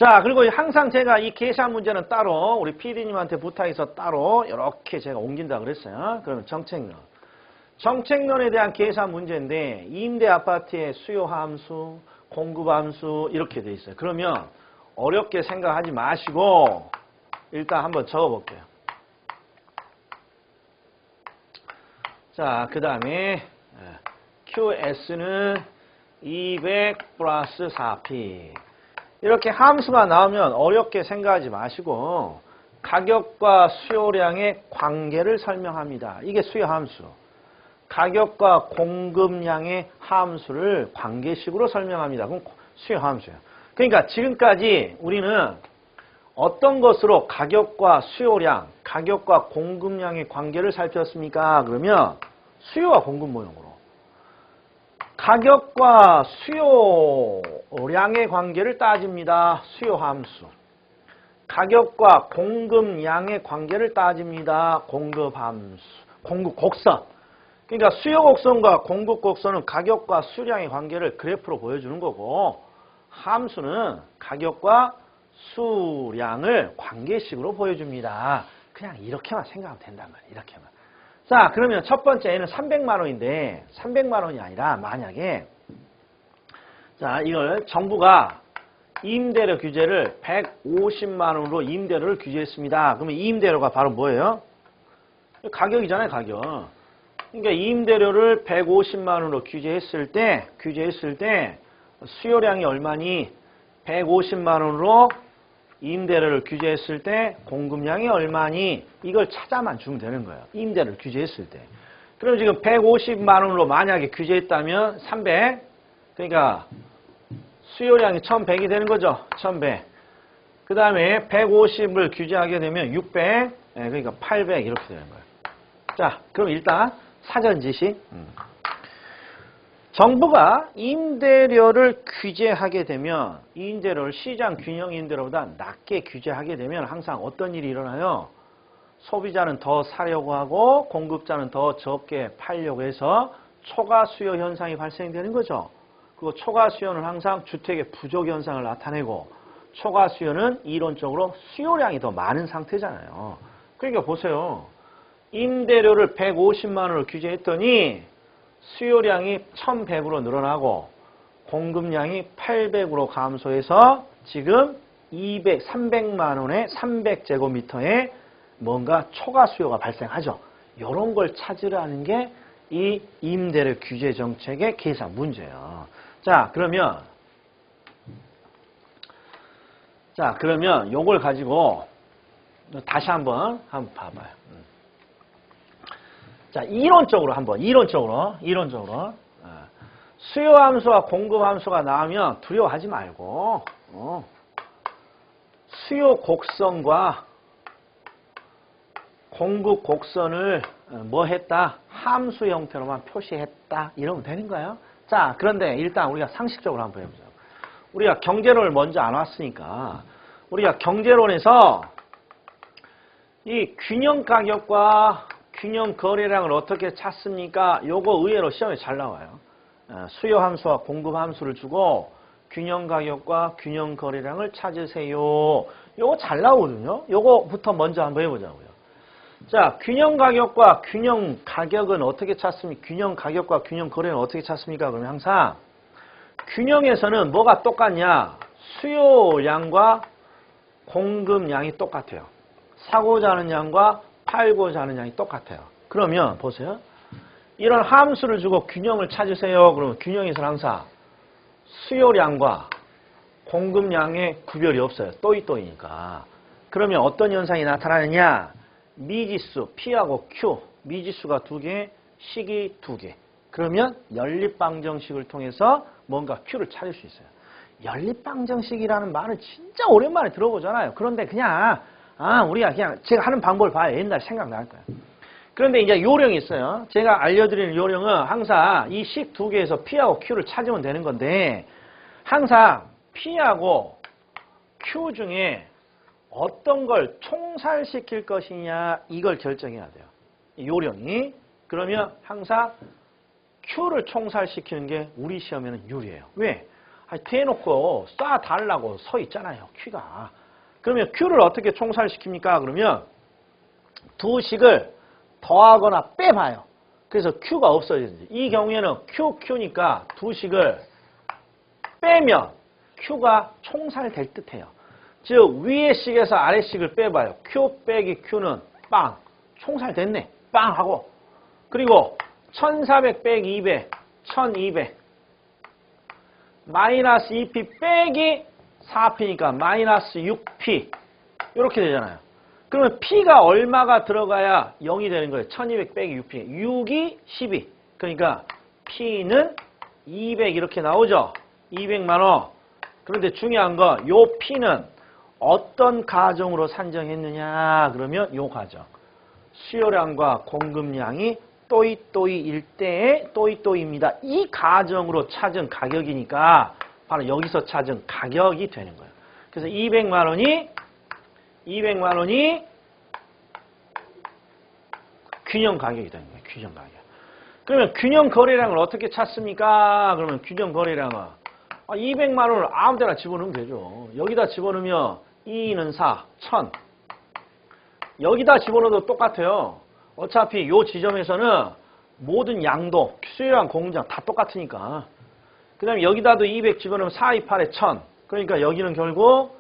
자, 그리고 항상 제가 이 계산 문제는 따로 우리 PD님한테 부탁해서 따로 이렇게 제가 옮긴다 그랬어요. 그러면 정책론. 정책론에 대한 계산 문제인데 임대 아파트의 수요 함수, 공급 함수 이렇게 돼 있어요. 그러면 어렵게 생각하지 마시고 일단 한번 적어볼게요. 자, 그 다음에 QS는 200 플러스 4P. 이렇게 함수가 나오면 어렵게 생각하지 마시고 가격과 수요량의 관계를 설명합니다. 이게 수요 함수. 가격과 공급량의 함수를 관계식으로 설명합니다. 그럼 수요 함수예요. 그러니까 지금까지 우리는 어떤 것으로 가격과 수요량, 가격과 공급량의 관계를 살폈습니까? 그러면 수요와 공급 모형으로. 가격과 수요량의 관계를 따집니다. 수요 함수. 가격과 공급량의 관계를 따집니다. 공급 함수. 공급 곡선. 그러니까 수요 곡선과 공급 곡선은 가격과 수량의 관계를 그래프로 보여주는 거고 함수는 가격과 수량을 관계식으로 보여줍니다. 그냥 이렇게만 생각하면 된단 말이에요. 이렇게만. 자, 그러면 첫 번째는 300만 원인데 300만 원이 아니라 만약에 자, 이걸 정부가 임대료 규제를 150만 원으로 임대료를 규제했습니다. 그러면 이 임대료가 바로 뭐예요? 가격이잖아요, 가격. 그러니까 임대료를 150만 원으로 규제했을 때 수요량이 얼마니? 150만 원으로 임대료를 규제했을 때 공급량이 얼마니? 이걸 찾아만 주면 되는 거예요. 임대료를 규제했을 때. 그럼 지금 150만 원으로 만약에 규제했다면 300. 그러니까 수요량이 1100이 되는 거죠. 1100. 그 다음에 150을 규제하게 되면 600. 그러니까 800 이렇게 되는 거예요. 자, 그럼 일단 사전 지시. 정부가 임대료를 규제하게 되면 임대료를 시장 균형 임대료보다 낮게 규제하게 되면 항상 어떤 일이 일어나요? 소비자는 더 사려고 하고 공급자는 더 적게 팔려고 해서 초과 수요 현상이 발생되는 거죠. 그 초과 수요는 항상 주택의 부족 현상을 나타내고 초과 수요는 이론적으로 수요량이 더 많은 상태잖아요. 그러니까 보세요. 임대료를 150만 원으로 규제했더니 수요량이 1100으로 늘어나고 공급량이 800으로 감소해서 지금 300만 원에 300제곱미터에 뭔가 초과 수요가 발생하죠. 이런 걸 찾으라는 게 이 임대료 규제 정책의 계산 문제예요. 자, 그러면 요걸 가지고 다시 한번 봐봐요. 자, 이론적으로 수요 함수와 공급 함수가 나오면 두려워하지 말고 수요 곡선과 공급 곡선을 뭐 했다? 함수 형태로만 표시했다. 이러면 되는 거예요. 자, 그런데 일단 우리가 상식적으로 한번 해보자. 우리가 경제론을 먼저 안 왔으니까 우리가 경제론에서 이 균형 가격과 균형 거래량을 어떻게 찾습니까? 요거 의외로 시험에 잘 나와요. 수요 함수와 공급 함수를 주고 균형 가격과 균형 거래량을 찾으세요. 요거 잘 나오거든요. 요거부터 먼저 한번 해보자고요. 자, 균형 가격과 균형 가격은 어떻게 찾습니까? 균형 가격과 균형 거래는 어떻게 찾습니까? 그러면 항상 균형에서는 뭐가 똑같냐? 수요량과 공급량이 똑같아요. 사고자 하는 양과 팔고자 하는 양이 똑같아요. 그러면 보세요. 이런 함수를 주고 균형을 찾으세요. 그러면 균형에서는 항상 수요량과 공급량의 구별이 없어요. 또이또이니까. 그러면 어떤 현상이 나타나느냐? 미지수 P하고 Q, 미지수가 2개, 식이 2개. 그러면 연립방정식을 통해서 뭔가 Q를 찾을 수 있어요. 연립방정식이라는 말을 진짜 오랜만에 들어보잖아요. 그런데 그냥 우리가 그냥 제가 하는 방법을 봐야 옛날 생각날 거예요. 그런데 이제 요령이 있어요. 제가 알려드리는 요령은 항상 이 식 2개에서 P하고 Q를 찾으면 되는 건데 항상 P하고 Q 중에 어떤 걸 총살시킬 것이냐 이걸 결정해야 돼요. 요령이. 그러면 항상 Q를 총살시키는 게 우리 시험에는 유리해요. 왜? 대놓고 쏴달라고 서 있잖아요. Q가. 그러면 Q를 어떻게 총살시킵니까? 그러면 두 식을 더하거나 빼봐요. 그래서 Q가 없어지지. 이 경우에는 Q니까 두 식을 빼면 Q가 총살될 듯해요. 즉 위의 식에서 아래 식을 빼봐요. Q 빼기 Q는 빵. 총살됐네. 빵 하고. 그리고 1400 빼기 200. 1200. 마이너스 2P 빼기 4P니까 마이너스 6P. 이렇게 되잖아요. 그러면 P가 얼마가 들어가야 0이 되는 거예요. 1200 빼기 6P. 6이 12. 그러니까 P는 200 이렇게 나오죠. 200만 원. 그런데 중요한 거, 요 P는 어떤 가정으로 산정했느냐? 그러면 요 가정. 수요량과 공급량이 또이또이일 때의 또이또이입니다. 이 가정으로 찾은 가격이니까 바로 여기서 찾은 가격이 되는 거예요. 그래서 200만 원이 균형 가격이 되는 거예요. 균형 가격. 그러면 균형 거래량을 어떻게 찾습니까? 그러면 균형 거래량은 200만 원을 아무 데나 집어넣으면 되죠. 여기다 집어넣으면 2는 4, 1000. 여기다 집어넣어도 똑같아요. 어차피 요 지점에서는 모든 양도, 수요량, 공급량 다 똑같으니까. 그 다음에 여기다도 200 집어넣으면 4, 2, 8에 1000. 그러니까 여기는 결국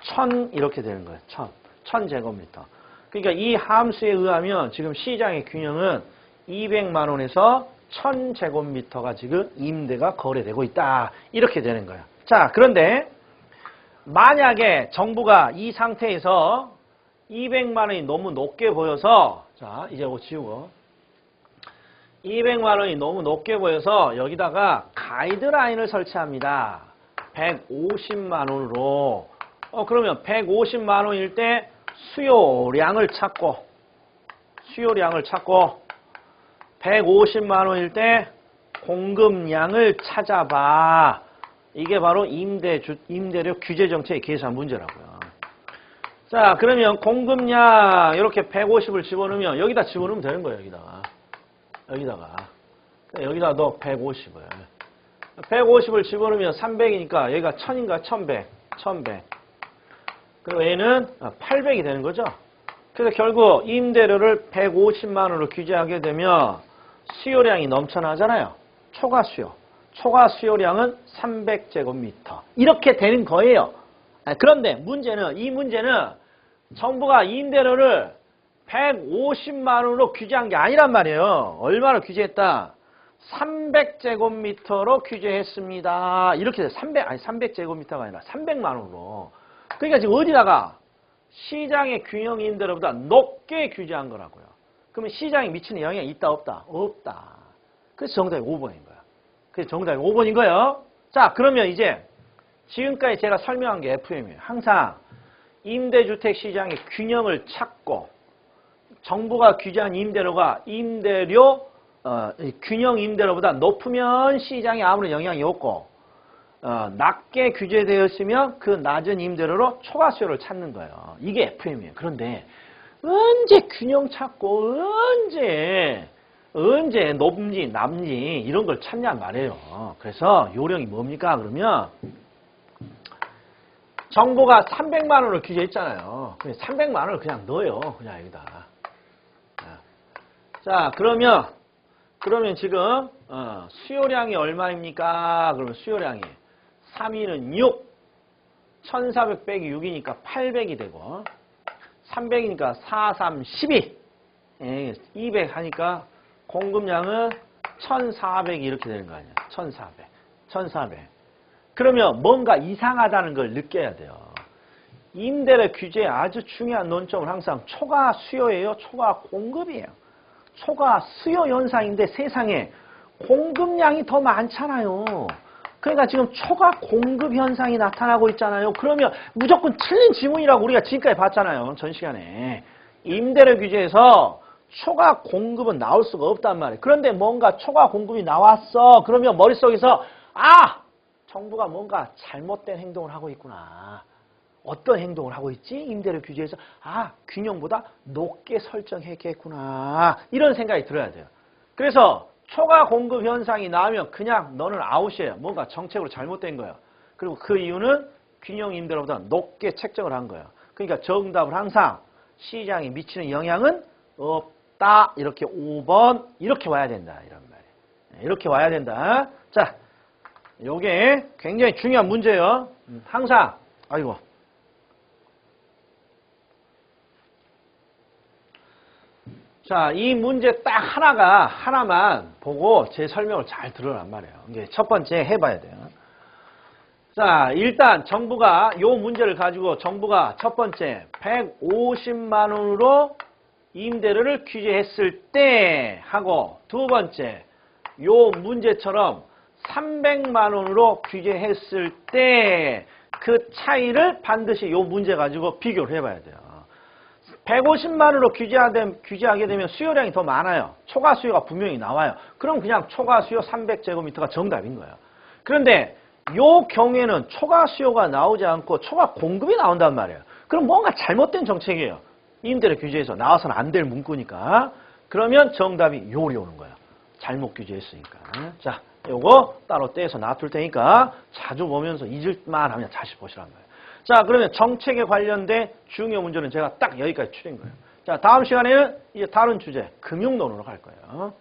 1000 이렇게 되는 거예요. 1000. 1000제곱미터. 그러니까 이 함수에 의하면 지금 시장의 균형은 200만 원에서 1000제곱미터가 지금 임대가 거래되고 있다. 이렇게 되는 거예요. 자, 그런데 만약에 정부가 이 상태에서 200만 원이 너무 높게 보여서, 자, 이제 이거 지우고. 200만 원이 너무 높게 보여서 여기다가 가이드라인을 설치합니다. 150만 원으로. 그러면 150만 원일 때 수요량을 찾고 150만 원일 때 공급량을 찾아봐. 이게 바로 임대료 규제 정책의 계산 문제라고요. 자, 그러면 공급량 이렇게 150을 집어넣으면 여기다 집어넣으면 되는 거예요. 여기다 너 150을. 150을 집어넣으면 300이니까 여기가 1000인가 1100. 그리고 얘는 800이 되는 거죠. 그래서 결국 임대료를 150만 원으로 규제하게 되면 수요량이 넘쳐나잖아요. 초과 수요량은 300제곱미터. 이렇게 되는 거예요. 그런데 이 문제는 정부가 임대료를 150만 원으로 규제한 게 아니란 말이에요. 얼마로 규제했다? 300제곱미터로 규제했습니다. 이렇게 돼. 300제곱미터가 아니라 300만 원으로. 그러니까 지금 어디다가 시장의 균형 임대료보다 높게 규제한 거라고요. 그러면 시장에 미치는 영향이 있다 없다? 없다. 그래서 정답이 5번인 거예요. 자, 그러면 이제 지금까지 제가 설명한 게 FM이에요. 항상 임대주택 시장의 균형을 찾고 정부가 규제한 임대료가 균형 임대료보다 높으면 시장에 아무런 영향이 없고 낮게 규제되었으면 그 낮은 임대료로 초과 수요를 찾는 거예요. 이게 FM이에요. 그런데 언제 균형 찾고 언제 높은지 낮은지 이런 걸 찾냐 말이에요. 그래서 요령이 뭡니까? 그러면 정부가 300만 원을 규제했잖아요. 300만 원을 그냥 넣어요. 그냥 여기다. 자, 그러면 지금 수요량이 얼마입니까? 그러면 수요량이 3위는 6, 1400 빼기 6이니까 800이 되고 300이니까 4, 3, 12, 200 하니까 공급량은 1400이 이렇게 되는 거 아니야. 1400. 그러면 뭔가 이상하다는 걸 느껴야 돼요. 임대료 규제의 아주 중요한 논점은 항상 초과 수요예요. 초과 공급이에요. 초과 수요 현상인데 세상에 공급량이 더 많잖아요. 그러니까 지금 초과 공급 현상이 나타나고 있잖아요. 그러면 무조건 틀린 지문이라고 우리가 지금까지 봤잖아요. 전 시간에. 임대료 규제에서 초과 공급은 나올 수가 없단 말이에요. 그런데 뭔가 초과 공급이 나왔어. 그러면 머릿속에서 정부가 뭔가 잘못된 행동을 하고 있구나. 어떤 행동을 하고 있지? 임대료 규제에서 균형보다 높게 설정했겠구나. 이런 생각이 들어야 돼요. 그래서 초과 공급 현상이 나오면 그냥 너는 아웃이에요. 뭔가 정책으로 잘못된 거예요. 그리고 그 이유는 균형 임대료보다 높게 책정을 한 거예요. 그러니까 정답을 항상 시장에 미치는 영향은 없다. 이렇게 5번 이렇게 와야 된다. 이런 말이에요. 이렇게 와야 된다. 자, 요게 굉장히 중요한 문제예요. 항상 아이고. 자, 이 문제 딱 하나만 보고 제 설명을 잘 들으란 말이에요. 이게 첫 번째 해봐야 돼요. 자, 일단 정부가 요 문제를 가지고 정부가 첫 번째 150만 원으로 임대료를 규제했을 때 하고 두 번째 요 문제처럼 300만 원으로 규제했을 때 그 차이를 반드시 요 문제 가지고 비교를 해봐야 돼요. 150만 원으로 규제하게 되면 수요량이 더 많아요. 초과 수요가 분명히 나와요. 그럼 그냥 초과 수요 300제곱미터가 정답인 거예요. 그런데 요 경우에는 초과 수요가 나오지 않고 초과 공급이 나온단 말이에요. 그럼 뭔가 잘못된 정책이에요. 임대료 규제에서 나와서는 안 될 문구니까. 그러면 정답이 요리 오는 거예요. 잘못 규제했으니까. 자, 요거 따로 떼서 놔둘 테니까 자주 보면서 잊을만 하면 다시 보시란 말이에요. 자, 그러면 정책에 관련된 중요 문제는 제가 딱 여기까지 추린 거예요. 자, 다음 시간에는 이제 다른 주제, 금융론으로 갈 거예요.